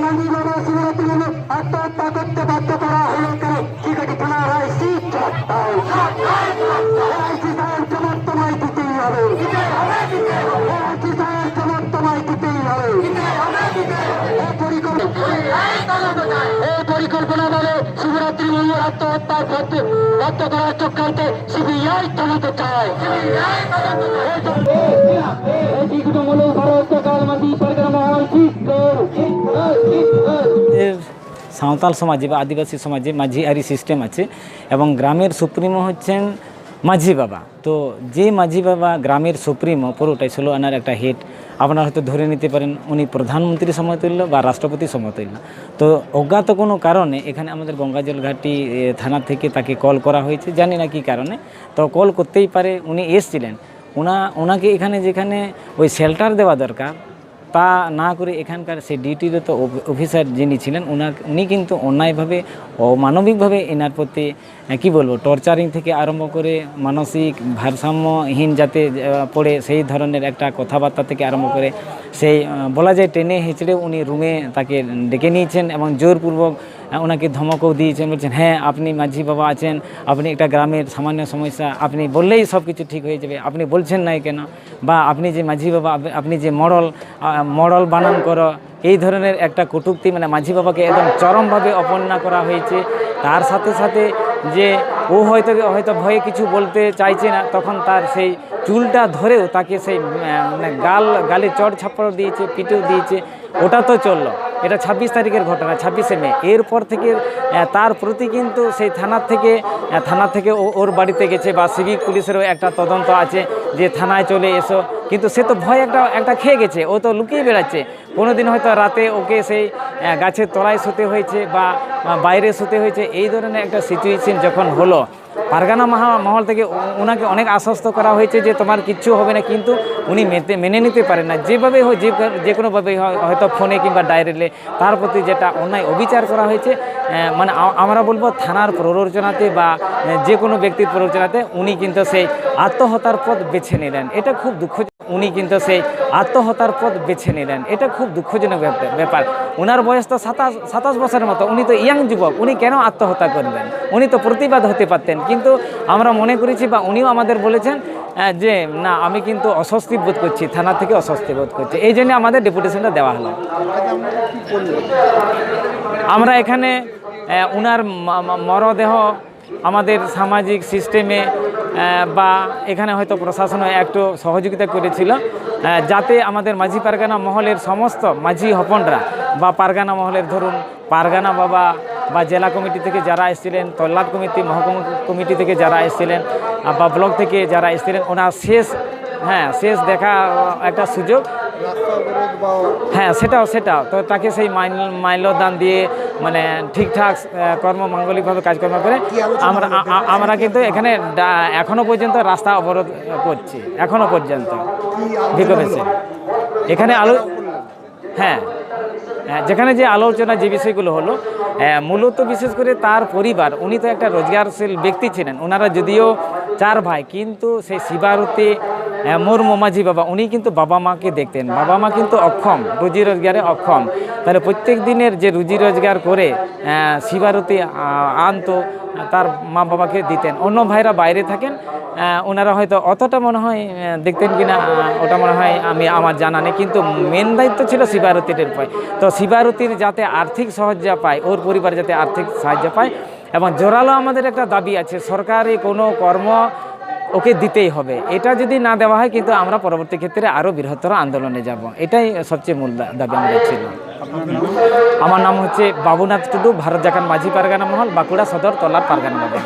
মাঝি বাবা শিবরাত্রি হলো আত্মহত্যা করতে বাধ্য করা হলো কেন? শিকাটি থানার আইসি চমত্তমায় দিতেই হবে, চমত্তমায় দিতেই হবে। পরিকল্পনা বলে শিবরাত্রি মূল্য আত্মহত্যার বাধ্য করার চক্রান্তে সিবিআই তদন্ত চায়। সাঁওতাল সমাজে বা আদিবাসী সমাজে মাঝি আরি সিস্টেম আছে এবং গ্রামের সুপ্রিমো হচ্ছেন মাঝি বাবা। তো যে মাঝি বাবা গ্রামের সুপ্রিমো পুরোটাই 16 আনার একটা হেড, আপনারা হয়তো ধরে নিতে পারেন উনি প্রধানমন্ত্রী সমতুল্য বা রাষ্ট্রপতি সমতুল্য। তো অজ্ঞাত কোনো কারণে এখানে আমাদের গঙ্গাজল ঘাটি থানা থেকে তাকে কল করা হয়েছে, জানি না কী কারণে। তো কল করতেই পারে, উনি এসছিলেন, ওনাকে এখানে যেখানে ওই শেল্টার দেওয়া দরকার তা না করে এখানকার সেই ডিউটিরত অফিসার যিনি ছিলেন উনি কিন্তু অন্যায়ভাবে অমানবিকভাবে এনার প্রতি কী বলবো টর্চারিং থেকে আরম্ভ করে মানসিক ভারসাম্যহীন যাতে পড়ে সেই ধরনের একটা কথাবার্তা থেকে আরম্ভ করে সেই বলা যায় টেনে হেঁচড়ে উনি রুমে তাকে ডেকে নিয়েছেন এবং জোরপূর্বক ওনাকে ধমকও দিয়েছেন, বলছেন হ্যাঁ আপনি মাঝি বাবা আছেন, আপনি একটা গ্রামের সামান্য সমস্যা আপনি বললেই সব কিছু ঠিক হয়ে যাবে, আপনি বলছেন নাই কেন, বা আপনি যে মাঝি বাবা আপনি যে মডল বানান করো, এই ধরনের একটা কটূক্তি মানে মাঝি বাবাকে একদম চরমভাবে অপমাননা করা হয়েছে। তার সাথে সাথে যে ও হয়তো ভয়ে কিছু বলতে চাইছে না, তখন তার সেই চুলটা ধরেও তাকে সেই মানে গালে চড় ছাপড় দিয়েছে, পিটেও দিয়েছে। ওটা তো চললো, এটা 26 তারিখের ঘটনা, 26শে মে। এরপর থেকে তার প্রতি কিন্তু সেই থানা থেকে ওর বাড়িতে গেছে বা সিভিক পুলিশেরও একটা তদন্ত আছে যে থানায় চলে এসো, কিন্তু সে তো ভয় একটা খেয়ে গেছে, ও তো লুকিয়ে বেড়াচ্ছে। কোনো দিন হয়তো রাতে ওকে সেই গাছের তলায় শুতে হয়েছে বা বাইরে শুতে হয়েছে। এই ধরনের একটা সিচুয়েশন যখন হলো, পারগানা মহল থেকে ওনাকে অনেক আশ্বস্ত করা হয়েছে যে তোমার কিচ্ছু হবে না, কিন্তু উনি মেনে নিতে পারেন না। যেভাবে হয় যে কোনোভাবেই হয়তো ফোনে কিংবা ডায়েরিলে তার প্রতি যেটা অন্যায় অবিচার করা হয়েছে, মানে আমরা বলবো থানার প্ররোচনাতে বা যে কোনো ব্যক্তির প্ররোচনাতে উনি কিন্তু সেই আত্মহত্যার পথ বেছে নিলেন। এটা খুব দুঃখজনক ব্যাপার। ওনার বয়স তো 27 বছরের মতো, উনি তো ইয়াং যুবক, উনি কেন আত্মহত্যা করবেন? উনি তো প্রতিবাদ হতে পারতেন। কিন্তু আমরা মনে করেছি বা উনিও আমাদের বলেছেন যে না আমি কিন্তু অস্বস্তি বোধ করছি, থানা থেকে অস্বস্তি বোধ করছি, এই জন্য আমাদের ডেপুটেশনটা দেওয়া হলো। আমরা এখানে ওনার মরদেহ আমাদের সামাজিক সিস্টেমে বা এখানে হয়তো প্রশাসনও একটু সহযোগিতা করেছিল, যাতে আমাদের মাঝি পারগানা মহলের সমস্ত মাঝি হপনরা বা পারগানা মহলের ধরুন পারগানা বাবা বা জেলা কমিটি থেকে যারা এসেছিলেন, তল্লাট কমিটি মহকুমা কমিটি থেকে যারা এসেছিলেন বা ব্লক থেকে যারা এসেছিলেন, ওনার শেষ দেখা একটা সুযোগ। হ্যাঁ সেটাও তো তাকে সেই মাল্যদান দিয়ে মানে ঠিকঠাক কর্মমাঙ্গলিকভাবে কাজকর্ম করে আমরা কিন্তু এখানে এখনো পর্যন্ত রাস্তা অবরোধ করছি, এখনো পর্যন্ত বিক্ষোভেছে এখানে যেখানে যে আলোচনা যে বিষয়গুলো হলো, মূলত বিশেষ করে তার পরিবার, উনি তো একটা রোজগারশীল ব্যক্তি ছিলেন। ওনারা যদিও 4 ভাই, কিন্তু সেই শিবারতী মুর্মু মাঝি বাবা উনি কিন্তু বাবা মাকে দেখতেন। বাবা মা কিন্তু অক্ষম, রুজি রোজগারে অক্ষম। তাহলে প্রত্যেক দিনের যে রুজি রোজগার করে শিবারতী আনতো, তার মা বাবাকে দিতেন। অন্য ভাইরা বাইরে থাকেন, ওনারা হয়তো অতটা মনে হয় দেখতেন কিনা ওটা মনে হয় আমার জানা নেই, কিন্তু মেন দায়িত্ব ছিল শিবারতীর উপর। তো শিবারতীর যাতে আর্থিক সাহায্য পায়, ওর পরিবার যাতে আর্থিক সাহায্য পায়, এবং জোরালো আমাদের একটা দাবি আছে সরকারি কোনো কর্ম ওকে দিতেই হবে। এটা যদি না দেওয়া হয় কিন্তু আমরা পরবর্তী ক্ষেত্রে আরও বৃহত্তর আন্দোলনে যাব। এটাই সবচেয়ে মূল দাবি আমাদের ছিল। আমার নাম হচ্ছে বাবুনাথ টুডু, ভারত জাকান মাঝি পারগানা মহল, বাঁকুড়া সদর তল্লাট পারগানা মহল।